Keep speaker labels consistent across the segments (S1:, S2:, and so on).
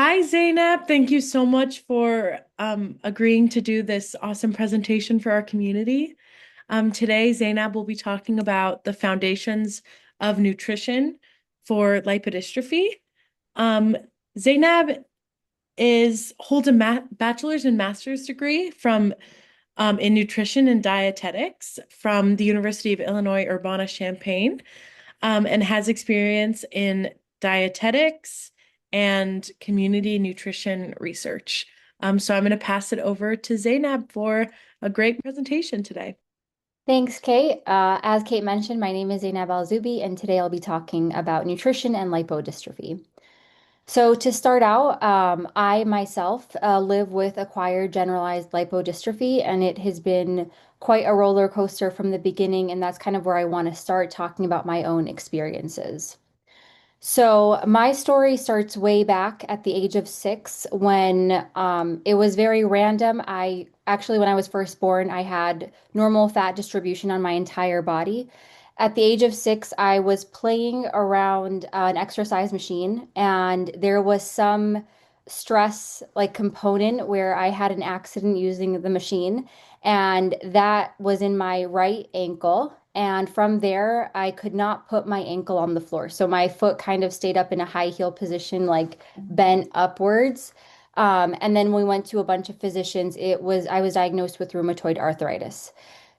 S1: Hi, Zainab. Thank you so much for agreeing to do this awesome presentation for our community. Today, Zainab will be talking about the foundations of nutrition for lipodystrophy. Um, Zainab holds a bachelor's and master's degree from in nutrition and dietetics from the University of Illinois Urbana-Champaign, and has experience in dietetics and community nutrition research. So I'm going to pass it over to Zainab for a great presentation today.
S2: Thanks, Kate. As Kate mentioned, my name is Zainab Alzoubi, and today I'll be talking about nutrition and lipodystrophy. So, to start out, I myself live with acquired generalized lipodystrophy, and it has been quite a roller coaster from the beginning, and that's kind of where I want to start talking about my own experiences. So my story starts way back at the age of 6 when it was very random. I actually, when I was first born, I had normal fat distribution on my entire body. At the age of 6, I was playing around an exercise machine, and there was some stress like component where I had an accident using the machine, and that was in my right ankle. And from there, I could not put my ankle on the floor. So my foot kind of stayed up in a high heel position, like bent upwards. And then we went to a bunch of physicians. I was diagnosed with rheumatoid arthritis.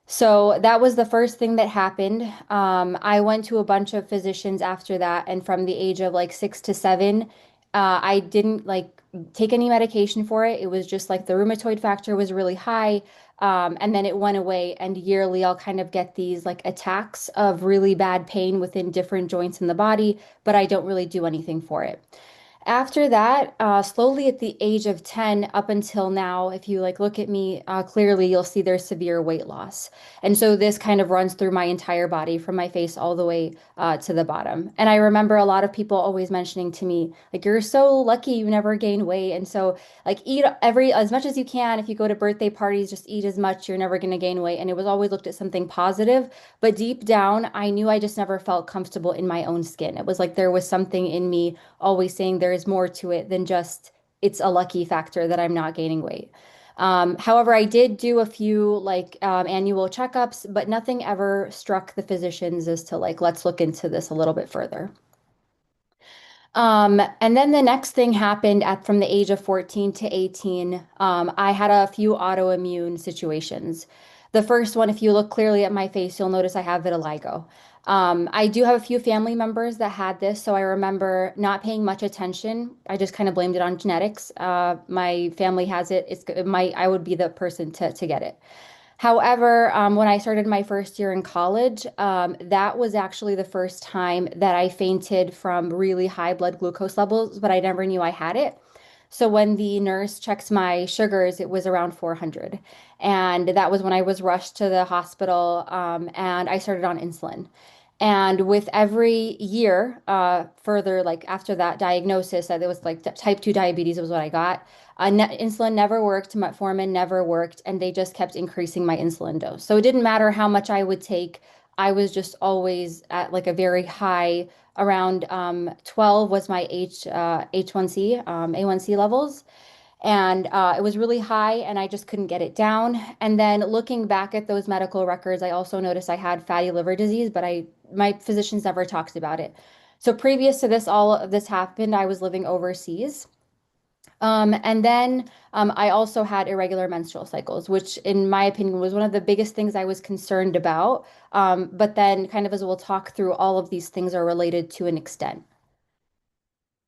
S2: So that was the first thing that happened. I went to a bunch of physicians after that, and from the age of like 6 to 7, I didn't like take any medication for it. It was just like the rheumatoid factor was really high, and then it went away. And yearly, I'll kind of get these like attacks of really bad pain within different joints in the body, but I don't really do anything for it. After that, slowly at the age of 10 up until now, if you like look at me clearly, you'll see there's severe weight loss. And so this kind of runs through my entire body from my face all the way to the bottom. And I remember a lot of people always mentioning to me, like, you're so lucky you never gain weight. And so like eat as much as you can. If you go to birthday parties, just eat as much. You're never going to gain weight. And it was always looked at something positive. But deep down, I knew I just never felt comfortable in my own skin. It was like there was something in me always saying there is more to it than just it's a lucky factor that I'm not gaining weight. However, I did do a few like annual checkups, but nothing ever struck the physicians as to like, let's look into this a little bit further. And then the next thing happened at from the age of 14 to 18. I had a few autoimmune situations. The first one, if you look clearly at my face, you'll notice I have vitiligo. I do have a few family members that had this, so I remember not paying much attention. I just kind of blamed it on genetics. My family has it. I would be the person to get it. However, when I started my first year in college, that was actually the first time that I fainted from really high blood glucose levels, but I never knew I had it. So when the nurse checked my sugars, it was around 400. And that was when I was rushed to the hospital, and I started on insulin. And with every year, further, like after that diagnosis, that it was like type 2 diabetes was what I got. Insulin never worked, metformin never worked, and they just kept increasing my insulin dose. So it didn't matter how much I would take, I was just always at like a very high, around 12 was my H1C, A1C levels. And it was really high, and I just couldn't get it down. And then looking back at those medical records, I also noticed I had fatty liver disease, but my physicians never talked about it. So previous to this, all of this happened, I was living overseas. And then I also had irregular menstrual cycles, which, in my opinion, was one of the biggest things I was concerned about. But then, kind of as we'll talk through, all of these things are related to an extent.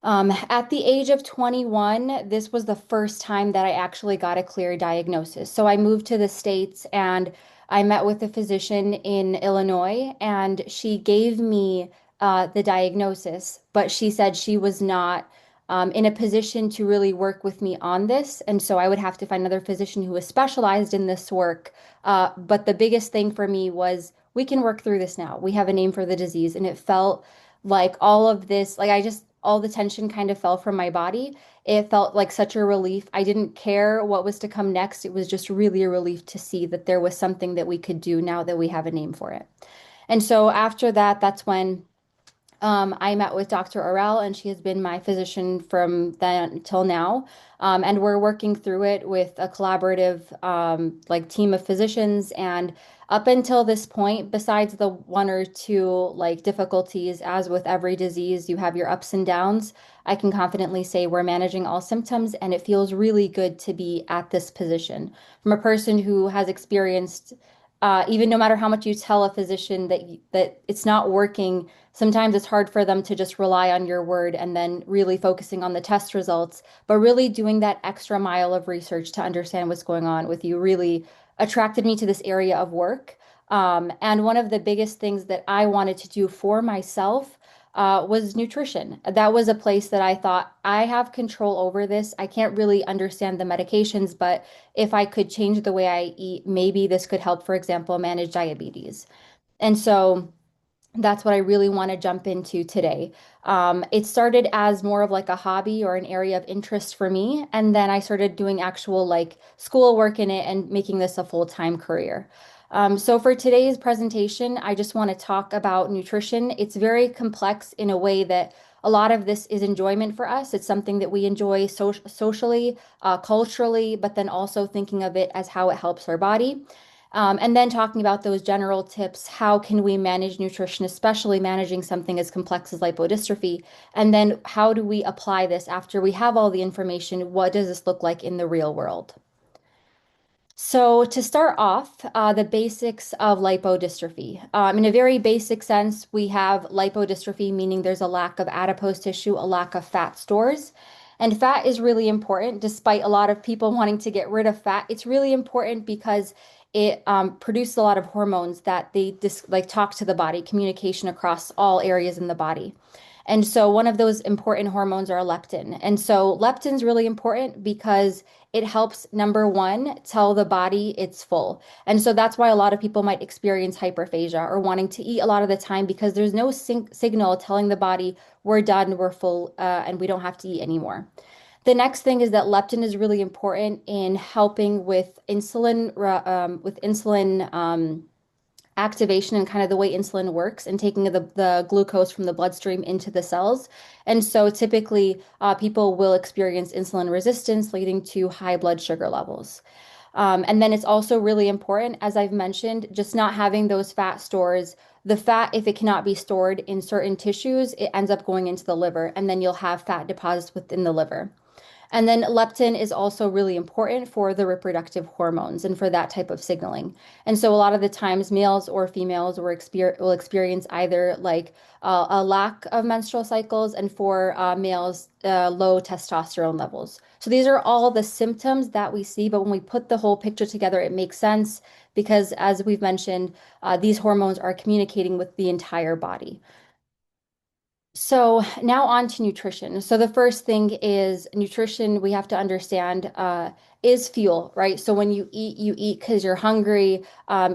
S2: At the age of 21, this was the first time that I actually got a clear diagnosis. So I moved to the States and I met with a physician in Illinois, and she gave me the diagnosis, but she said she was not in a position to really work with me on this. And so I would have to find another physician who was specialized in this work. But the biggest thing for me was we can work through this now. We have a name for the disease. And it felt like all of this, like all the tension kind of fell from my body. It felt like such a relief. I didn't care what was to come next. It was just really a relief to see that there was something that we could do now that we have a name for it. And so after that, that's when I met with Dr. Orel, and she has been my physician from then till now. And we're working through it with a collaborative like team of physicians. And up until this point, besides the one or two like difficulties, as with every disease, you have your ups and downs. I can confidently say we're managing all symptoms, and it feels really good to be at this position. From a person who has experienced, even no matter how much you tell a physician that it's not working, sometimes it's hard for them to just rely on your word and then really focusing on the test results, but really doing that extra mile of research to understand what's going on with you really attracted me to this area of work. And one of the biggest things that I wanted to do for myself was nutrition. That was a place that I thought I have control over this. I can't really understand the medications, but if I could change the way I eat, maybe this could help, for example, manage diabetes. And so that's what I really want to jump into today. It started as more of like a hobby or an area of interest for me, and then I started doing actual like school work in it and making this a full-time career. So for today's presentation, I just want to talk about nutrition. It's very complex in a way that a lot of this is enjoyment for us. It's something that we enjoy socially, culturally, but then also thinking of it as how it helps our body. And then talking about those general tips, how can we manage nutrition, especially managing something as complex as lipodystrophy? And then how do we apply this after we have all the information? What does this look like in the real world? So, to start off, the basics of lipodystrophy. In a very basic sense, we have lipodystrophy, meaning there's a lack of adipose tissue, a lack of fat stores. And fat is really important, despite a lot of people wanting to get rid of fat. It's really important because it produces a lot of hormones that they like talk to the body, communication across all areas in the body. And so one of those important hormones are leptin. And so leptin is really important because it helps, number one, tell the body it's full. And so that's why a lot of people might experience hyperphagia or wanting to eat a lot of the time because there's no signal telling the body we're done, we're full, and we don't have to eat anymore. The next thing is that leptin is really important in helping with insulin activation and kind of the way insulin works and taking the glucose from the bloodstream into the cells. And so typically, people will experience insulin resistance, leading to high blood sugar levels. And then it's also really important, as I've mentioned, just not having those fat stores. The fat, if it cannot be stored in certain tissues, it ends up going into the liver, and then you'll have fat deposits within the liver. And then leptin is also really important for the reproductive hormones and for that type of signaling. And so a lot of the times males or females will experience either like a lack of menstrual cycles and for males, low testosterone levels. So these are all the symptoms that we see, but when we put the whole picture together, it makes sense because as we've mentioned, these hormones are communicating with the entire body. So now on to nutrition. So the first thing is nutrition, we have to understand is fuel, right? So when you eat because you're hungry,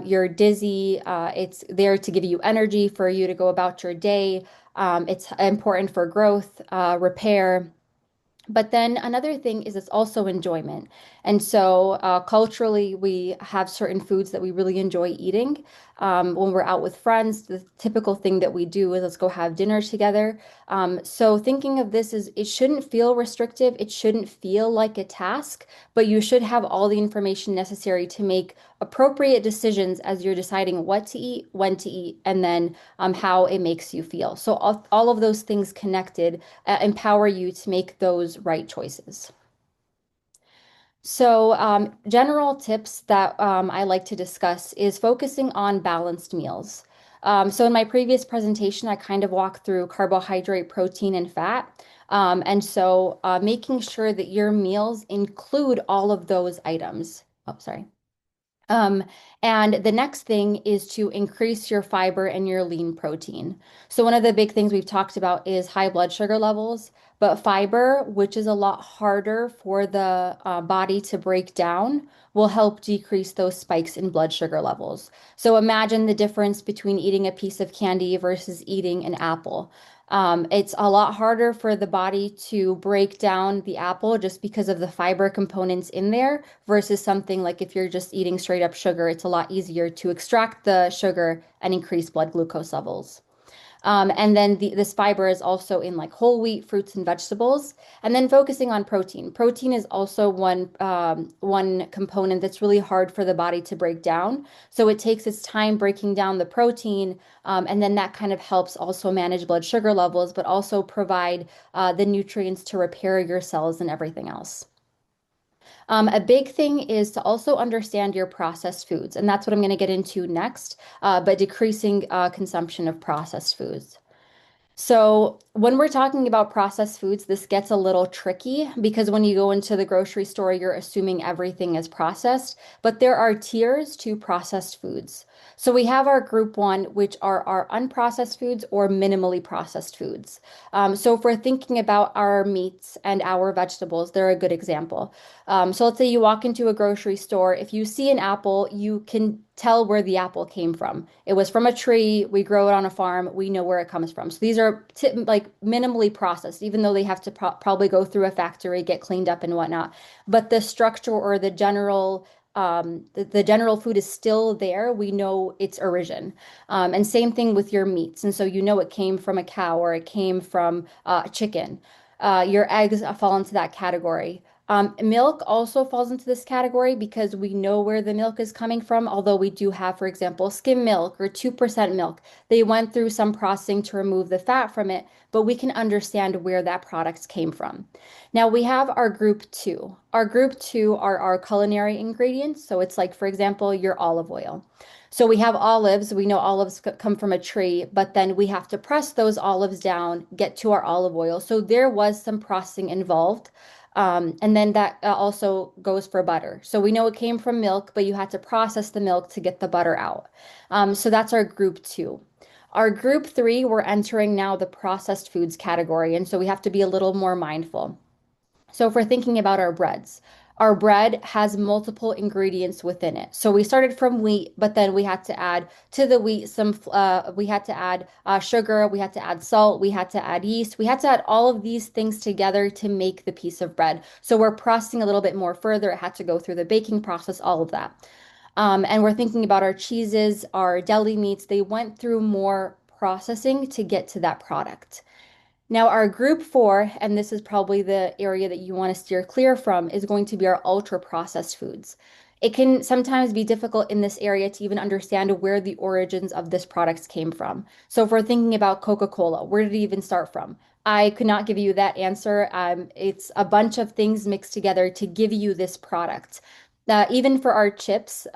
S2: you're dizzy, it's there to give you energy for you to go about your day. It's important for growth, repair. But then another thing is it's also enjoyment. And so culturally, we have certain foods that we really enjoy eating. When we're out with friends, the typical thing that we do is let's go have dinner together. So thinking of this is it shouldn't feel restrictive. It shouldn't feel like a task, but you should have all the information necessary to make appropriate decisions as you're deciding what to eat, when to eat, and then how it makes you feel. So all of those things connected empower you to make those right choices. So, general tips that I like to discuss is focusing on balanced meals. So, in my previous presentation, I kind of walked through carbohydrate, protein, and fat. And so, making sure that your meals include all of those items. Oh, sorry. Um, and the next thing is to increase your fiber and your lean protein. So, one of the big things we've talked about is high blood sugar levels, but fiber, which is a lot harder for the body to break down, will help decrease those spikes in blood sugar levels. So, imagine the difference between eating a piece of candy versus eating an apple. It's a lot harder for the body to break down the apple just because of the fiber components in there versus something like if you're just eating straight up sugar, it's a lot easier to extract the sugar and increase blood glucose levels. And then this fiber is also in like whole wheat, fruits, and vegetables. And then focusing on protein. Protein is also one component that's really hard for the body to break down. So it takes its time breaking down the protein, and then that kind of helps also manage blood sugar levels, but also provide the nutrients to repair your cells and everything else. A big thing is to also understand your processed foods, and that's what I'm going to get into next, but decreasing consumption of processed foods. So, when we're talking about processed foods, this gets a little tricky because when you go into the grocery store, you're assuming everything is processed, but there are tiers to processed foods. So, we have our group one, which are our unprocessed foods or minimally processed foods. So, if we're thinking about our meats and our vegetables, they're a good example. So, let's say you walk into a grocery store, if you see an apple, you can tell where the apple came from. It was from a tree, we grow it on a farm, we know where it comes from. So these are like minimally processed, even though they have to probably go through a factory, get cleaned up and whatnot. But the structure or the general food is still there. We know its origin. And same thing with your meats. And so you know it came from a cow or it came from chicken. Your eggs fall into that category. Milk also falls into this category because we know where the milk is coming from, although we do have, for example, skim milk or 2% milk. They went through some processing to remove the fat from it, but we can understand where that product came from. Now we have our group two. Our group two are our culinary ingredients. So it's like, for example, your olive oil. So we have olives. We know olives come from a tree, but then we have to press those olives down, get to our olive oil. So there was some processing involved. And then that also goes for butter. So we know it came from milk, but you had to process the milk to get the butter out. So that's our group two. Our group three, we're entering now the processed foods category. And so we have to be a little more mindful. So if we're thinking about our bread has multiple ingredients within it. So we started from wheat, but then we had to add to the wheat we had to add sugar, we had to add salt, we had to add yeast, we had to add all of these things together to make the piece of bread. So we're processing a little bit more further. It had to go through the baking process, all of that. And we're thinking about our cheeses, our deli meats. They went through more processing to get to that product. Now, our group four, and this is probably the area that you want to steer clear from, is going to be our ultra processed foods. It can sometimes be difficult in this area to even understand where the origins of this products came from. So, if we're thinking about Coca-Cola, where did it even start from? I could not give you that answer. It's a bunch of things mixed together to give you this product. Even for our chips,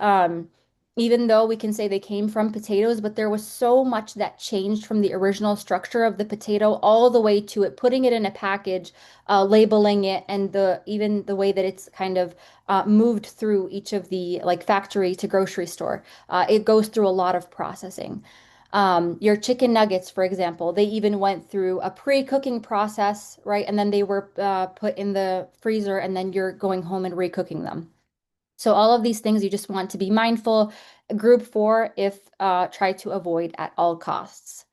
S2: even though we can say they came from potatoes, but there was so much that changed from the original structure of the potato all the way to it, putting it in a package, labeling it, and the even the way that it's kind of moved through each of the like factory to grocery store. It goes through a lot of processing. Your chicken nuggets, for example, they even went through a pre-cooking process, right? And then they were put in the freezer, and then you're going home and recooking them. So all of these things you just want to be mindful. Group four, if try to avoid at all costs.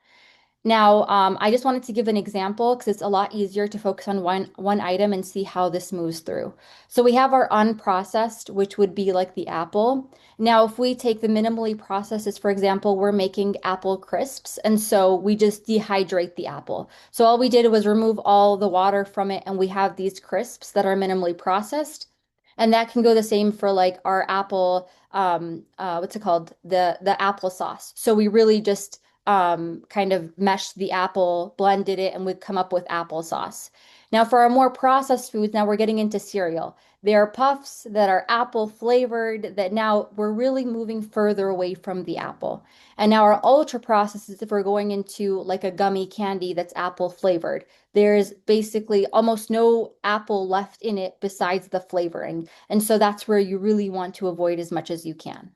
S2: Now, I just wanted to give an example because it's a lot easier to focus on one item and see how this moves through. So we have our unprocessed, which would be like the apple. Now, if we take the minimally processed, as for example, we're making apple crisps, and so we just dehydrate the apple. So all we did was remove all the water from it, and we have these crisps that are minimally processed. And that can go the same for like our apple, what's it called? The apple sauce. So we really just kind of meshed the apple, blended it, and we'd come up with applesauce. Now, for our more processed foods, now we're getting into cereal. There are puffs that are apple flavored that now we're really moving further away from the apple. And now our ultra processed is if we're going into like a gummy candy that's apple flavored. There's basically almost no apple left in it besides the flavoring. And so that's where you really want to avoid as much as you can.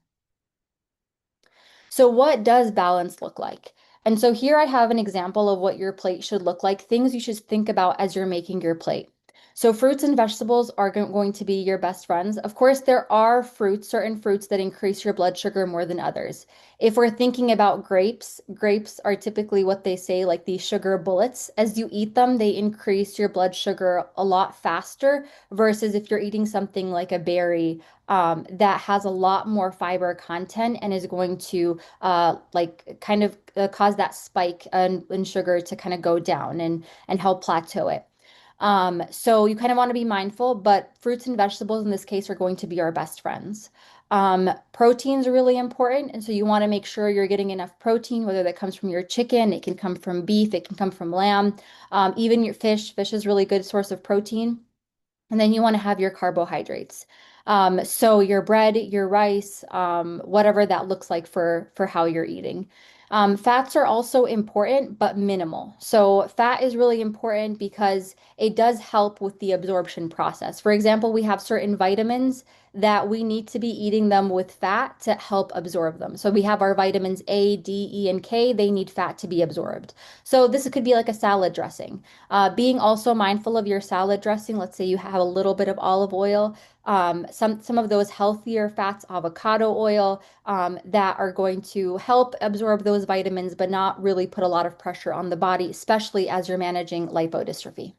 S2: So what does balance look like? And so here I have an example of what your plate should look like, things you should think about as you're making your plate. So fruits and vegetables are going to be your best friends. Of course, there are fruits, certain fruits that increase your blood sugar more than others. If we're thinking about grapes, grapes are typically what they say, like these sugar bullets. As you eat them, they increase your blood sugar a lot faster versus if you're eating something like a berry, that has a lot more fiber content and is going to like kind of cause that spike in sugar to kind of go down and help plateau it. So you kind of want to be mindful, but fruits and vegetables in this case are going to be our best friends. Proteins are really important, and so you want to make sure you're getting enough protein, whether that comes from your chicken, it can come from beef, it can come from lamb, even your fish. Fish is a really good source of protein. And then you want to have your carbohydrates. So your bread, your rice, whatever that looks like for how you're eating. Fats are also important, but minimal. So fat is really important because it does help with the absorption process. For example, we have certain vitamins that we need to be eating them with fat to help absorb them. So we have our vitamins A, D, E, and K. They need fat to be absorbed. So this could be like a salad dressing. Being also mindful of your salad dressing. Let's say you have a little bit of olive oil, some of those healthier fats, avocado oil, that are going to help absorb those vitamins, but not really put a lot of pressure on the body, especially as you're managing lipodystrophy.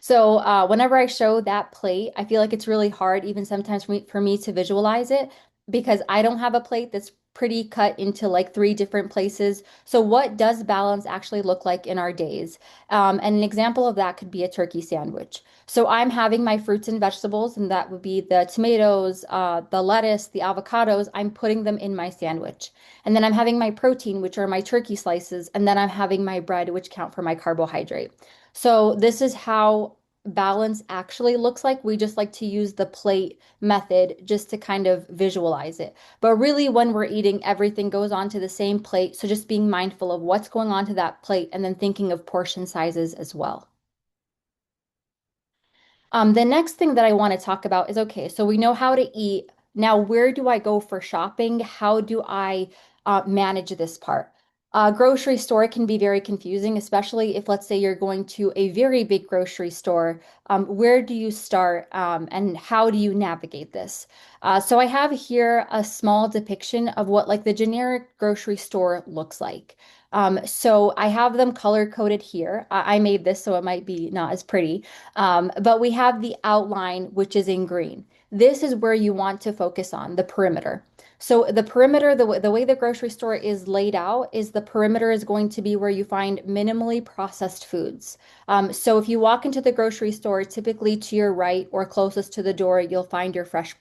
S2: So whenever I show that plate, I feel like it's really hard, even sometimes for me to visualize it because I don't have a plate that's pretty cut into like three different places. So what does balance actually look like in our days? And an example of that could be a turkey sandwich. So I'm having my fruits and vegetables, and that would be the tomatoes, the lettuce, the avocados. I'm putting them in my sandwich. And then I'm having my protein, which are my turkey slices, and then I'm having my bread, which count for my carbohydrate. So this is how balance actually looks like. We just like to use the plate method just to kind of visualize it. But really, when we're eating, everything goes onto the same plate. So just being mindful of what's going onto that plate and then thinking of portion sizes as well. The next thing that I want to talk about is okay, so we know how to eat. Now, where do I go for shopping? How do I manage this part? Grocery store can be very confusing, especially if, let's say, you're going to a very big grocery store. Where do you start and how do you navigate this? So I have here a small depiction of what like the generic grocery store looks like. So I have them color coded here. I made this, so it might be not as pretty. But we have the outline, which is in green. This is where you want to focus on the perimeter. So the perimeter, the way the grocery store is laid out is the perimeter is going to be where you find minimally processed foods. So if you walk into the grocery store, typically to your right or closest to the door, you'll find your fresh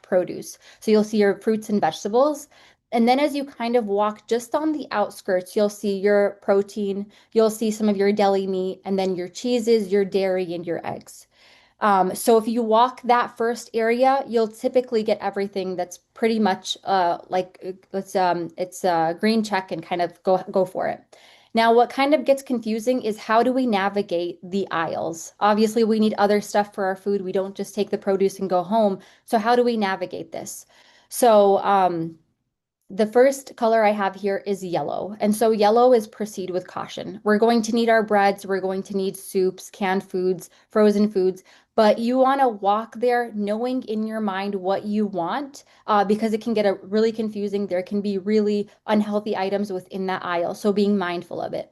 S2: produce. So you'll see your fruits and vegetables. And then as you kind of walk just on the outskirts, you'll see your protein, you'll see some of your deli meat, and then your cheeses, your dairy, and your eggs. So if you walk that first area, you'll typically get everything that's pretty much it's green check and kind of go for it. Now, what kind of gets confusing is how do we navigate the aisles? Obviously, we need other stuff for our food. We don't just take the produce and go home. So how do we navigate this? So, the first color I have here is yellow. And so yellow is proceed with caution. We're going to need our breads, we're going to need soups, canned foods, frozen foods, but you want to walk there knowing in your mind what you want, because it can get really confusing. There can be really unhealthy items within that aisle. So being mindful of it.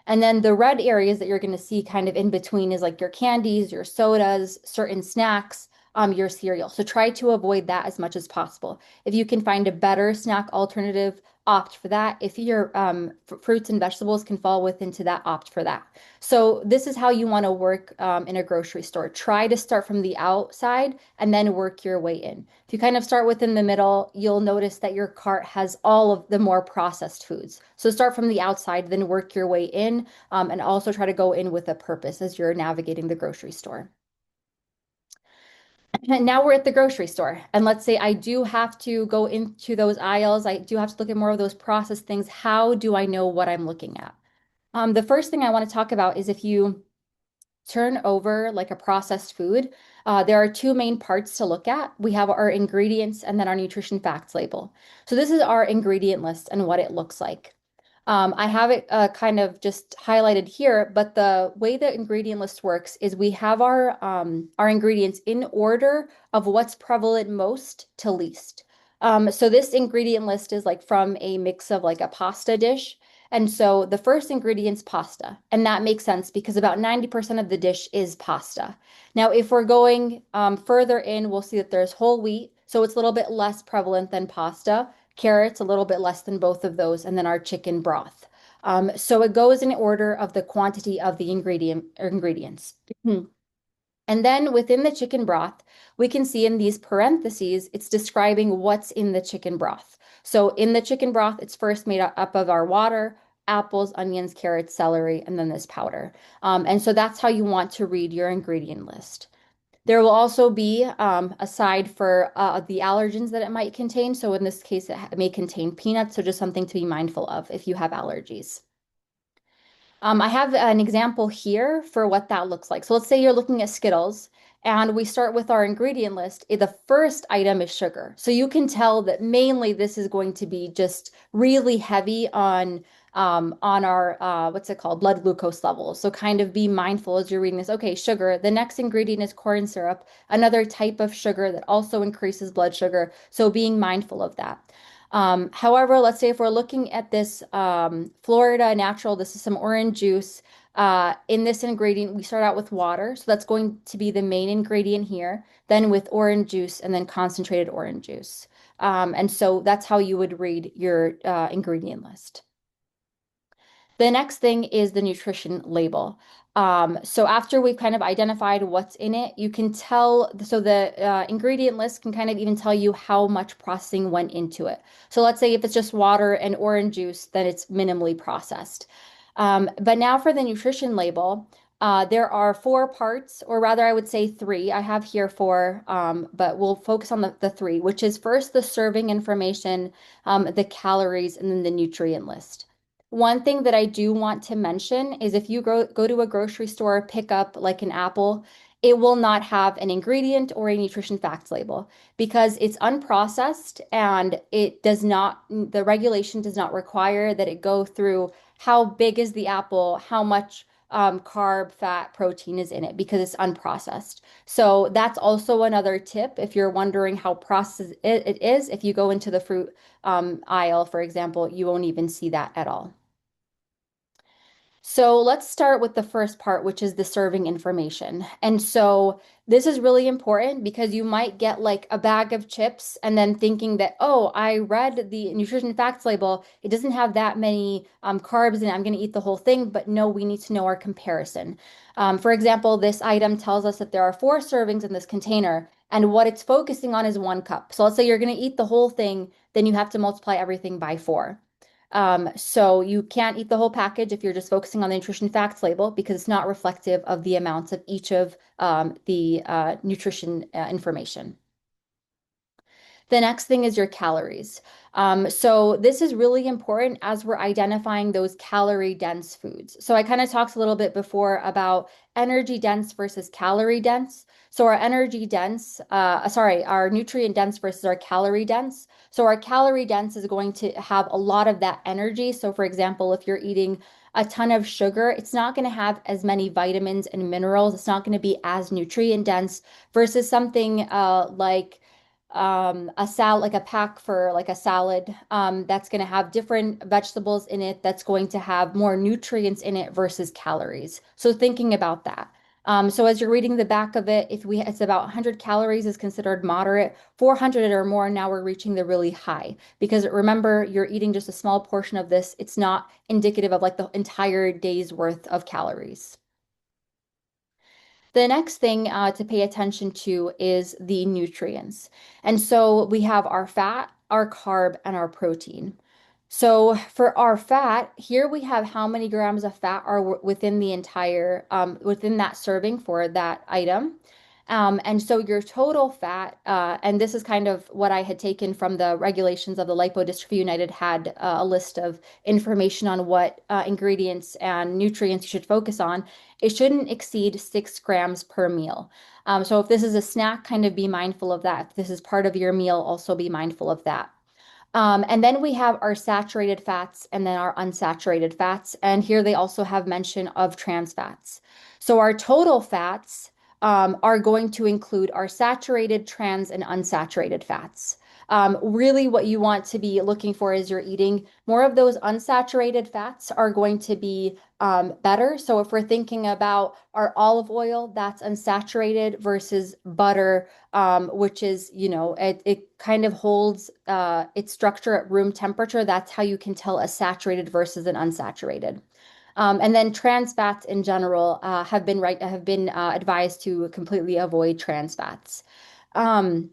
S2: And then the red areas that you're going to see kind of in between is like your candies, your sodas, certain snacks, your cereal. So try to avoid that as much as possible. If you can find a better snack alternative, opt for that. If your fruits and vegetables can fall within to that, opt for that. So this is how you want to work in a grocery store. Try to start from the outside and then work your way in. If you kind of start within the middle, you'll notice that your cart has all of the more processed foods. So start from the outside, then work your way in, and also try to go in with a purpose as you're navigating the grocery store. And now we're at the grocery store. And let's say I do have to go into those aisles. I do have to look at more of those processed things. How do I know what I'm looking at? The first thing I want to talk about is if you turn over like a processed food, there are two main parts to look at. We have our ingredients and then our nutrition facts label. So this is our ingredient list and what it looks like. I have it kind of just highlighted here, but the way the ingredient list works is we have our ingredients in order of what's prevalent most to least. So this ingredient list is like from a mix of like a pasta dish. And so the first ingredient's pasta, and that makes sense because about 90% of the dish is pasta. Now, if we're going further in, we'll see that there's whole wheat, so it's a little bit less prevalent than pasta. Carrots, a little bit less than both of those, and then our chicken broth. So it goes in order of the quantity of the ingredients. And then within the chicken broth, we can see in these parentheses, it's describing what's in the chicken broth. So in the chicken broth, it's first made up of our water, apples, onions, carrots, celery, and then this powder. And so that's how you want to read your ingredient list. There will also be aside for the allergens that it might contain. So in this case, it may contain peanuts, so just something to be mindful of if you have allergies. I have an example here for what that looks like. So let's say you're looking at Skittles and we start with our ingredient list. The first item is sugar. So you can tell that mainly this is going to be just really heavy on our what's it called? Blood glucose levels. So kind of be mindful as you're reading this. Okay, sugar. The next ingredient is corn syrup, another type of sugar that also increases blood sugar. So being mindful of that. However, let's say if we're looking at this Florida natural, this is some orange juice. In this ingredient, we start out with water. So that's going to be the main ingredient here. Then with orange juice and then concentrated orange juice. And so that's how you would read your ingredient list. The next thing is the nutrition label. So after we've kind of identified what's in it, you can tell, so the ingredient list can kind of even tell you how much processing went into it. So let's say if it's just water and orange juice, then it's minimally processed. But now for the nutrition label, there are four parts, or rather, I would say three. I have here four, but we'll focus on the three, which is first the serving information, the calories, and then the nutrient list. One thing that I do want to mention is if you go to a grocery store, pick up like an apple, it will not have an ingredient or a nutrition facts label because it's unprocessed and it does not, the regulation does not require that it go through how big is the apple, how much carb, fat, protein is in it because it's unprocessed. So that's also another tip if you're wondering how processed it is. If you go into the fruit aisle, for example, you won't even see that at all. So let's start with the first part, which is the serving information. And so this is really important because you might get like a bag of chips and then thinking that, oh, I read the nutrition facts label. It doesn't have that many carbs in it. I'm going to eat the whole thing. But no, we need to know our comparison. For example, this item tells us that there are four servings in this container. And what it's focusing on is 1 cup. So let's say you're going to eat the whole thing, then you have to multiply everything by four. So you can't eat the whole package if you're just focusing on the nutrition facts label because it's not reflective of the amounts of each of the nutrition information. The next thing is your calories. So this is really important as we're identifying those calorie dense foods. So I kind of talked a little bit before about energy dense versus calorie dense. So our nutrient dense versus our calorie dense. So our calorie dense is going to have a lot of that energy. So for example, if you're eating a ton of sugar, it's not going to have as many vitamins and minerals. It's not going to be as nutrient dense versus something like a salad, like a pack for like a salad, that's going to have different vegetables in it, that's going to have more nutrients in it versus calories. So thinking about that. So as you're reading the back of it, it's about 100 calories is considered moderate, 400 or more, now we're reaching the really high. Because remember, you're eating just a small portion of this. It's not indicative of like the entire day's worth of calories. The next thing to pay attention to is the nutrients. And so we have our fat, our carb, and our protein. So for our fat, here we have how many grams of fat are within the entire, within that serving for that item. And so your total fat, and this is kind of what I had taken from the regulations of the Lipodystrophy United, had a list of information on what ingredients and nutrients you should focus on. It shouldn't exceed 6 grams per meal. So if this is a snack, kind of be mindful of that. If this is part of your meal, also be mindful of that. And then we have our saturated fats and then our unsaturated fats. And here they also have mention of trans fats. So our total fats are going to include our saturated, trans, and unsaturated fats. Really, what you want to be looking for is you're eating more of those unsaturated fats are going to be better. So if we're thinking about our olive oil, that's unsaturated versus butter, which is, it kind of holds its structure at room temperature. That's how you can tell a saturated versus an unsaturated. And then trans fats in general have been advised to completely avoid trans fats. Um,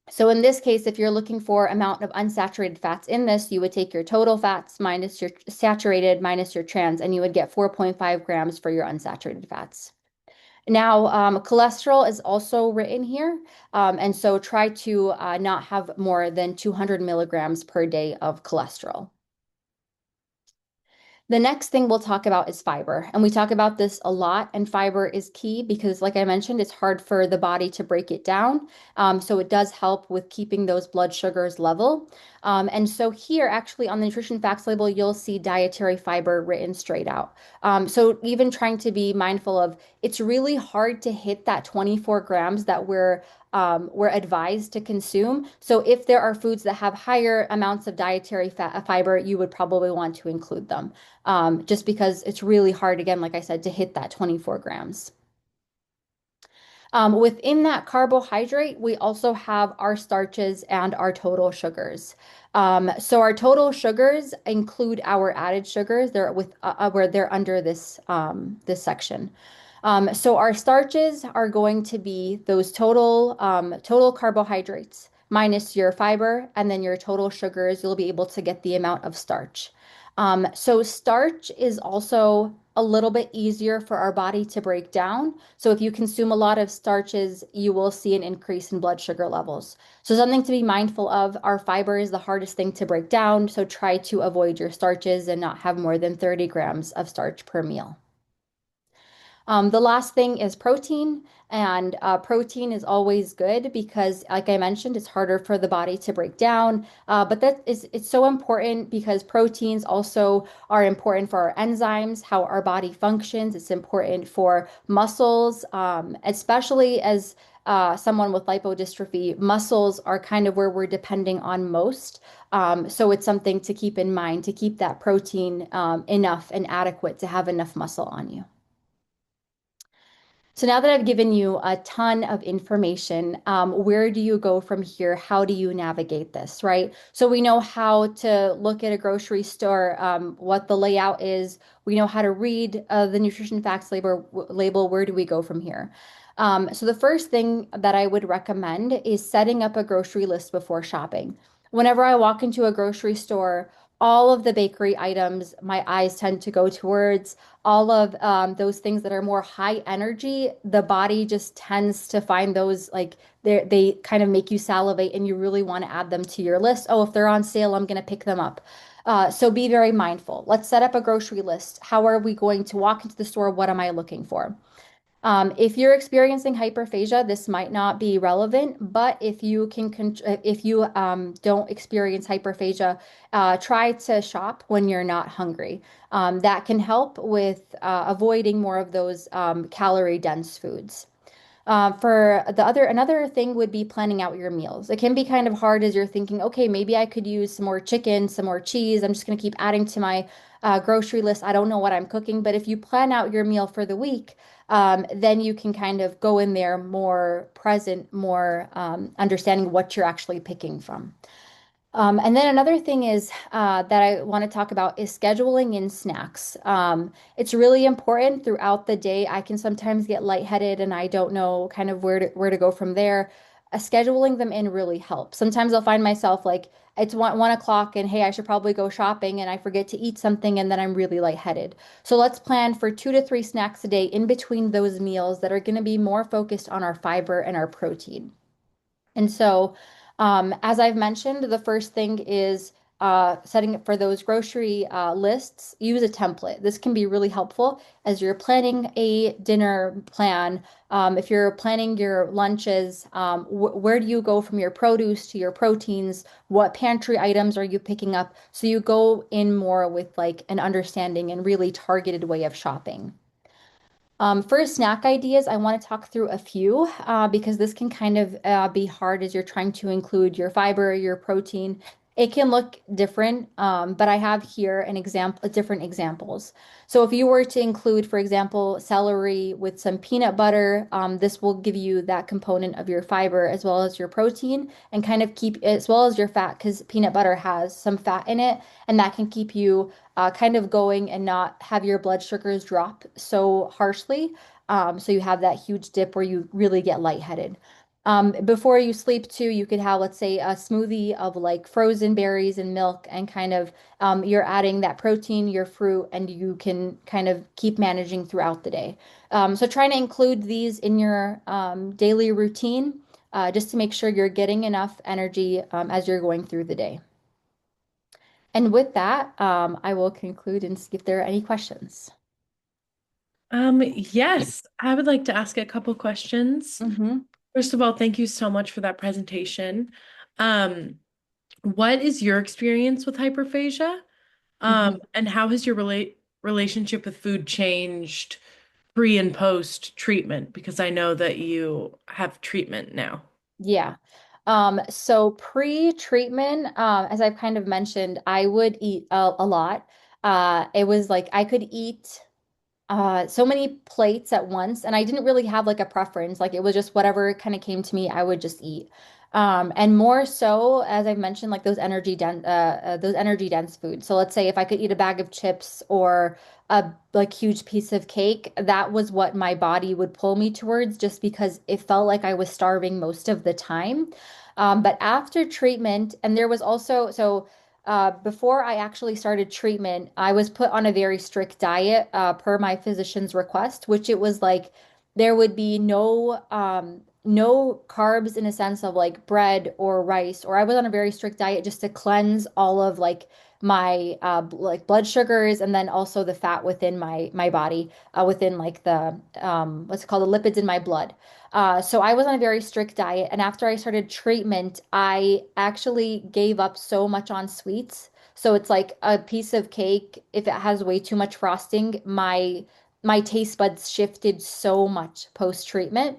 S2: so in this case, if you're looking for amount of unsaturated fats in this, you would take your total fats minus your saturated minus your trans, and you would get 4.5 grams for your unsaturated fats. Now, cholesterol is also written here, and so try to not have more than 200 milligrams per day of cholesterol. The next thing we'll talk about is fiber. And we talk about this a lot, and fiber is key because, like I mentioned, it's hard for the body to break it down. So it does help with keeping those blood sugars level. And so here, actually, on the nutrition facts label, you'll see dietary fiber written straight out. So even trying to be mindful of it's really hard to hit that 24 grams that we're advised to consume. So if there are foods that have higher amounts of dietary fiber, you would probably want to include them, just because it's really hard, again, like I said, to hit that 24 grams. Within that carbohydrate, we also have our starches and our total sugars. So our total sugars include our added sugars. They're where they're under this section. So our starches are going to be those total carbohydrates minus your fiber, and then your total sugars. You'll be able to get the amount of starch. So starch is also a little bit easier for our body to break down. So if you consume a lot of starches, you will see an increase in blood sugar levels. So something to be mindful of, our fiber is the hardest thing to break down. So try to avoid your starches and not have more than 30 grams of starch per meal. The last thing is protein, and protein is always good because, like I mentioned, it's harder for the body to break down. But it's so important because proteins also are important for our enzymes, how our body functions. It's important for muscles, especially as someone with lipodystrophy. Muscles are kind of where we're depending on most. So it's something to keep in mind to keep that protein enough and adequate to have enough muscle on you. So now that I've given you a ton of information, where do you go from here? How do you navigate this, right? So we know how to look at a grocery store, what the layout is. We know how to read the nutrition facts label. Where do we go from here? So the first thing that I would recommend is setting up a grocery list before shopping. Whenever I walk into a grocery store, all of the bakery items, my eyes tend to go towards all of those things that are more high energy. The body just tends to find those like they kind of make you salivate and you really want to add them to your list. Oh, if they're on sale, I'm going to pick them up. So be very mindful. Let's set up a grocery list. How are we going to walk into the store? What am I looking for? If you're experiencing hyperphagia, this might not be relevant, but if you don't experience hyperphagia, try to shop when you're not hungry. That can help with avoiding more of those calorie dense foods. Another thing would be planning out your meals. It can be kind of hard as you're thinking, okay, maybe I could use some more chicken, some more cheese. I'm just going to keep adding to my grocery list. I don't know what I'm cooking, but if you plan out your meal for the week, then you can kind of go in there more present, more understanding what you're actually picking from. And then another thing is that I want to talk about is scheduling in snacks. It's really important throughout the day. I can sometimes get lightheaded and I don't know kind of where to go from there. Scheduling them in really helps. Sometimes I'll find myself like it's one o'clock and hey, I should probably go shopping and I forget to eat something and then I'm really lightheaded. So let's plan for 2 to 3 snacks a day in between those meals that are going to be more focused on our fiber and our protein. And so, as I've mentioned, the first thing is setting up for those grocery lists, use a template. This can be really helpful as you're planning a dinner plan. If you're planning your lunches, where do you go from your produce to your proteins? What pantry items are you picking up? So you go in more with like an understanding and really targeted way of shopping. For snack ideas, I want to talk through a few because this can kind of be hard as you're trying to include your fiber, your protein. It can look different, but I have here an example, different examples. So if you were to include, for example, celery with some peanut butter, this will give you that component of your fiber as well as your protein and kind of keep as well as your fat because peanut butter has some fat in it, and that can keep you kind of going and not have your blood sugars drop so harshly. So you have that huge dip where you really get lightheaded. Before you sleep too, you could have, let's say, a smoothie of like frozen berries and milk, and kind of you're adding that protein, your fruit, and you can kind of keep managing throughout the day. So trying to include these in your daily routine just to make sure you're getting enough energy as you're going through the day. And with that, I will conclude and see if there are any questions.
S1: Yes, I would like to ask a couple questions.
S2: hmm
S1: First of all, thank you so much for that presentation. Um, what is your experience with hyperphagia?
S2: hmm
S1: And how has your relationship with food changed pre and post treatment? Because I know that you have treatment now.
S2: Yeah. So pre-treatment, as I've kind of mentioned, I would eat a lot. It was like I could eat so many plates at once, and I didn't really have like a preference. Like it was just whatever kind of came to me, I would just eat. And more so, as I've mentioned, like those energy dense foods. So let's say if I could eat a bag of chips or a like huge piece of cake, that was what my body would pull me towards, just because it felt like I was starving most of the time. But after treatment, and there was also before I actually started treatment, I was put on a very strict diet per my physician's request, which it was like there would be no carbs in a sense of like bread or rice, or I was on a very strict diet just to cleanse all of like my like blood sugars and then also the fat within my body within like the what's it called, the lipids in my blood. So I was on a very strict diet, and after I started treatment, I actually gave up so much on sweets. So it's like a piece of cake, if it has way too much frosting, my taste buds shifted so much post-treatment.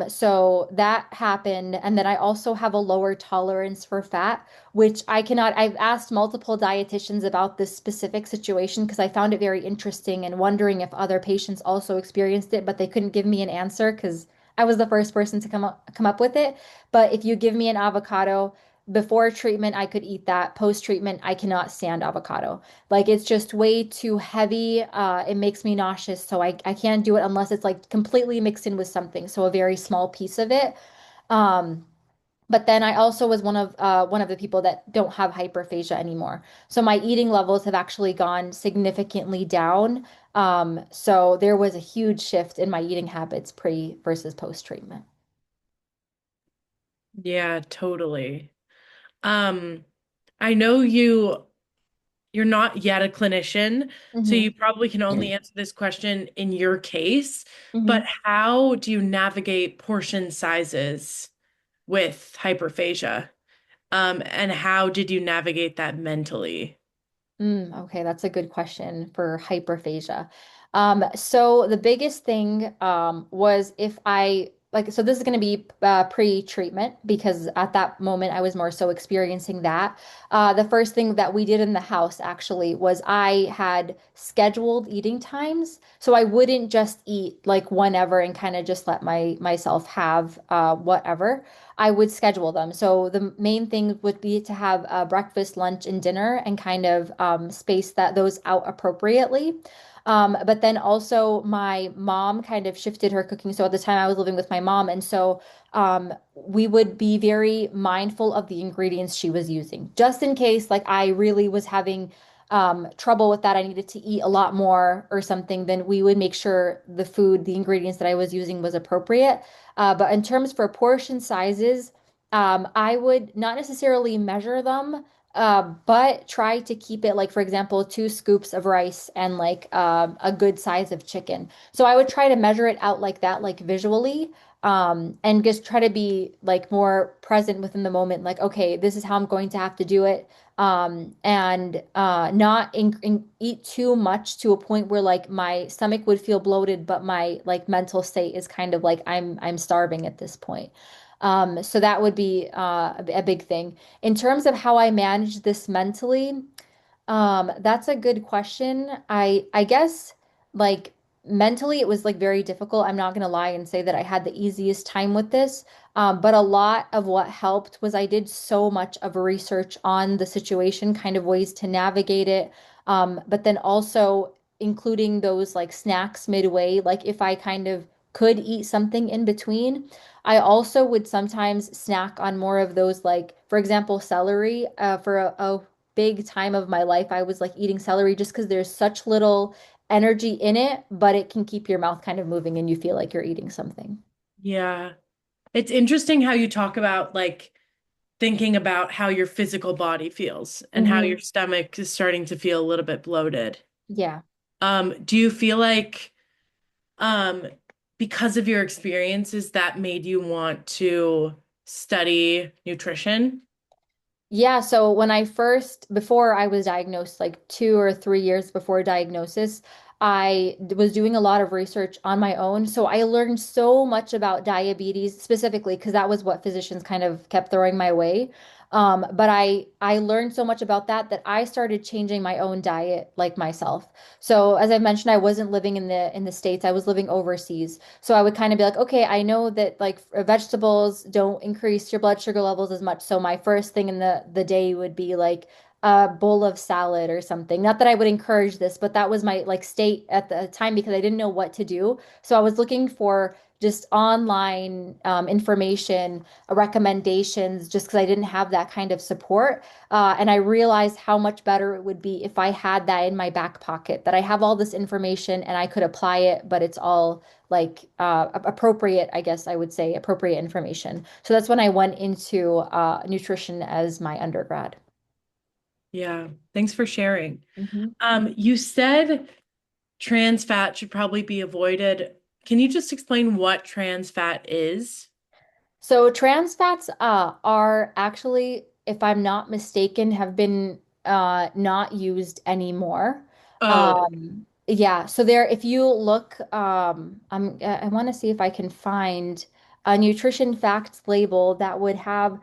S2: So that happened. And then I also have a lower tolerance for fat, which I've asked multiple dietitians about this specific situation because I found it very interesting and wondering if other patients also experienced it, but they couldn't give me an answer because I was the first person to come up with it. But if you give me an avocado before treatment, I could eat that. Post treatment, I cannot stand avocado. Like it's just way too heavy. It makes me nauseous, so I can't do it unless it's like completely mixed in with something. So a very small piece of it. Um, but then I also was one of the people that don't have hyperphagia anymore. So my eating levels have actually gone significantly down. So there was a huge shift in my eating habits pre versus post treatment.
S1: Yeah, totally. Um, I know you're not yet a clinician, so
S2: hmm
S1: you probably can only answer this question in your case, but
S2: hmm
S1: how do you navigate portion sizes with hyperphagia? And how did you navigate that mentally?
S2: Okay, that's a good question for hyperphagia. So the biggest thing was if I like, so this is going to be pre-treatment because at that moment I was more so experiencing that. The first thing that we did in the house actually was I had scheduled eating times, so I wouldn't just eat like whenever and kind of just let myself have whatever. I would schedule them. So the main thing would be to have breakfast, lunch, and dinner and kind of space those out appropriately. But then also my mom kind of shifted her cooking. So at the time I was living with my mom, and so we would be very mindful of the ingredients she was using, just in case like I really was having trouble with that. I needed to eat a lot more or something, then we would make sure the ingredients that I was using was appropriate. But in terms for portion sizes, I would not necessarily measure them, but try to keep it like, for example, 2 scoops of rice and like a good size of chicken. So I would try to measure it out like that, like visually, and just try to be like more present within the moment. Like, okay, this is how I'm going to have to do it. And not eat too much to a point where like my stomach would feel bloated, but my like mental state is kind of like I'm starving at this point. So that would be a big thing. In terms of how I manage this mentally, that's a good question. I guess like mentally it was like very difficult. I'm not gonna lie and say that I had the easiest time with this. But a lot of what helped was I did so much of research on the situation, kind of ways to navigate it. But then also including those like snacks midway, like if I kind of could eat something in between. I also would sometimes snack on more of those, like, for example, celery. For a big time of my life, I was like eating celery just because there's such little energy in it, but it can keep your mouth kind of moving and you feel like you're eating something.
S1: Yeah. It's interesting how you talk about like thinking about how your physical body feels and how
S2: Hmm.
S1: your stomach is starting to feel a little bit bloated.
S2: Yeah.
S1: Do you feel like um because of your experiences that made you want to study nutrition?
S2: Yeah, so when I first, before I was diagnosed, like 2 or 3 years before diagnosis, was doing a lot of research on my own. So I learned so much about diabetes specifically because that was what physicians kind of kept throwing my way. But I learned so much about that that I started changing my own diet like myself. So as I mentioned, I wasn't living in the States. I was living overseas. So I would kind of be like, okay, I know that like vegetables don't increase your blood sugar levels as much. So my first thing in the day would be like a bowl of salad or something. Not that I would encourage this, but that was my like state at the time because I didn't know what to do. So I was looking for just online information, recommendations, just because I didn't have that kind of support. And I realized how much better it would be if I had that in my back pocket, that I have all this information and I could apply it, but it's all like appropriate, I guess I would say, appropriate information. So that's when I went into nutrition as my undergrad.
S1: Yeah. Thanks for sharing.
S2: Mhm.
S1: You said trans fat should probably be avoided. Can you just explain what trans fat is?
S2: So trans fats are actually, if I'm not mistaken, have been not used anymore.
S1: Oh,
S2: Yeah, so there, if you look, I want to see if I can find a nutrition facts label that would have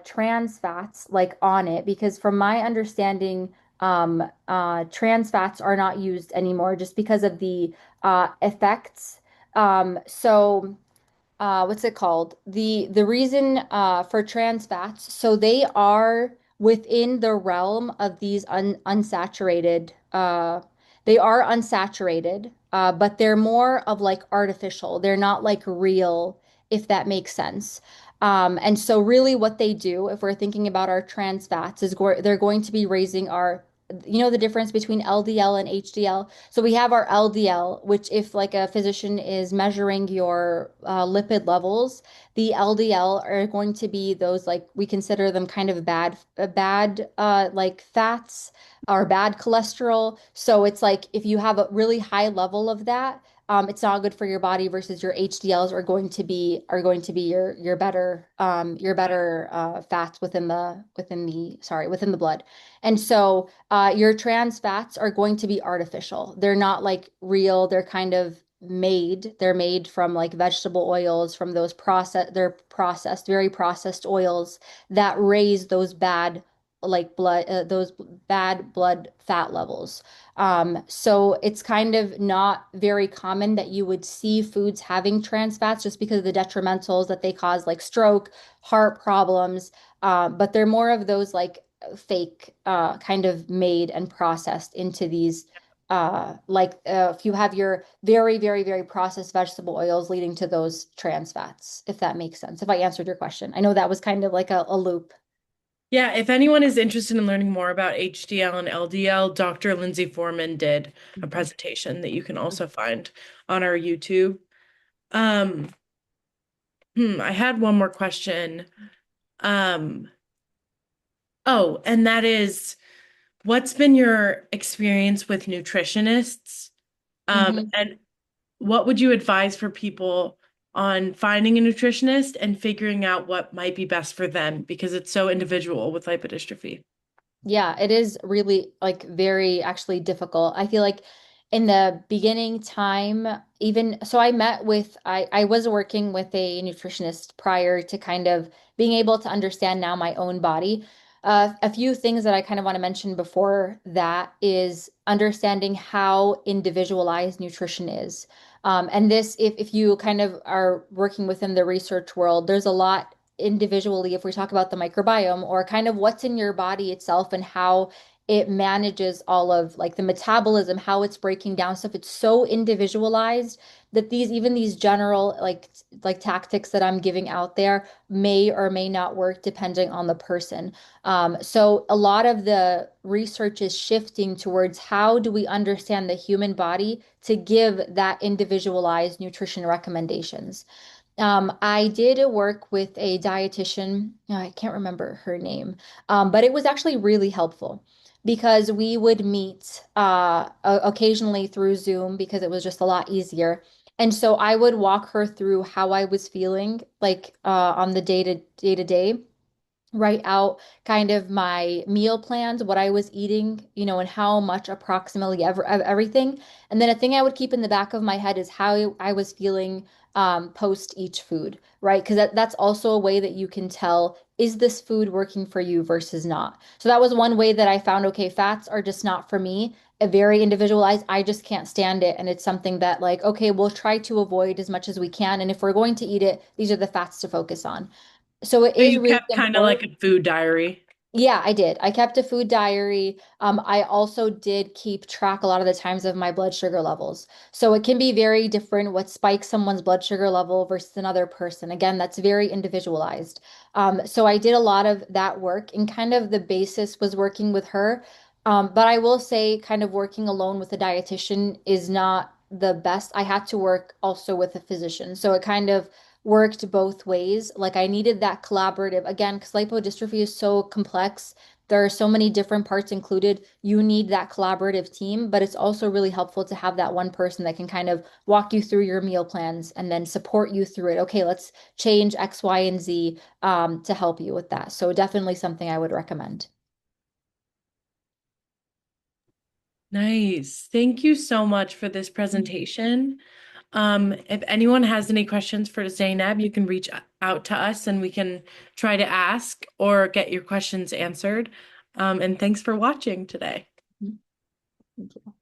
S2: trans fats like on it, because from my understanding, trans fats are not used anymore just because of the effects. So what's it called? The reason for trans fats, so they are within the realm of these unsaturated they are unsaturated, but they're more of like artificial. They're not like real, if that makes sense. And so really what they do, if we're thinking about our trans fats, is they're going to be raising our, you know, the difference between LDL and HDL. So we have our LDL, which if like a physician is measuring your lipid levels, the LDL are going to be those like we consider them kind of bad like fats or bad cholesterol. So it's like if you have a really high level of that, it's not good for your body versus your HDLs are going to be your better fats within the blood. And so your trans fats are going to be artificial. They're not like real. They're kind of made. They're made from like vegetable oils, from they're processed, very processed oils that raise those bad blood fat levels. So it's kind of not very common that you would see foods having trans fats just because of the detrimentals that they cause, like stroke, heart problems. But they're more of those like fake kind of made and processed into these if you have your very, very, very processed vegetable oils leading to those trans fats, if that makes sense. If I answered your question, I know that was kind of like a loop.
S1: yeah. If anyone is interested in learning more about HDL and LDL, Dr. Lindsay Foreman did a
S2: Mhm.
S1: presentation that you can also find on our YouTube. Um, I had one more question. Um, Oh, and that is, what's been your experience with nutritionists? And what would you advise for people on finding a nutritionist and figuring out what might be best for them because it's so individual with lipodystrophy?
S2: Yeah, it is really like very actually difficult. I feel like in the beginning time, even so I was working with a nutritionist prior to kind of being able to understand now my own body. A few things that I kind of want to mention before that is understanding how individualized nutrition is. And this, if you kind of are working within the research world, there's a lot individually if we talk about the microbiome or kind of what's in your body itself and how it manages all of like the metabolism, how it's breaking down stuff. It's so individualized that these general like tactics that I'm giving out there may or may not work depending on the person. So a lot of the research is shifting towards how do we understand the human body to give that individualized nutrition recommendations. I did work with a dietitian. I can't remember her name, but it was actually really helpful because we would meet occasionally through Zoom because it was just a lot easier. And so I would walk her through how I was feeling, like on the day to day, write out kind of my meal plans, what I was eating, and how much approximately of everything. And then a thing I would keep in the back of my head is how I was feeling post each food, right? Because that's also a way that you can tell, is this food working for you versus not? So that was one way that I found, okay, fats are just not for me. A very individualized, I just can't stand it. And it's something that like, okay, we'll try to avoid as much as we can. And if we're going to eat it, these are the fats to focus on. So it
S1: So
S2: is
S1: you
S2: really
S1: kept kind of like
S2: important.
S1: a food diary.
S2: Yeah, I did. I kept a food diary. I also did keep track a lot of the times of my blood sugar levels. So it can be very different what spikes someone's blood sugar level versus another person. Again, that's very individualized. So I did a lot of that work and kind of the basis was working with her. But I will say, kind of working alone with a dietitian is not the best. I had to work also with a physician. So it kind of worked both ways. Like I needed that collaborative again, because lipodystrophy is so complex. There are so many different parts included. You need that collaborative team, but it's also really helpful to have that one person that can kind of walk you through your meal plans and then support you through it. Okay, let's change X, Y, and Z to help you with that. So definitely something I would recommend.
S1: Nice. Thank you so much for this presentation. If anyone has any questions for Zainab, you can reach out to us and we can try to ask or get your questions answered. And thanks for watching today.
S2: Thank you.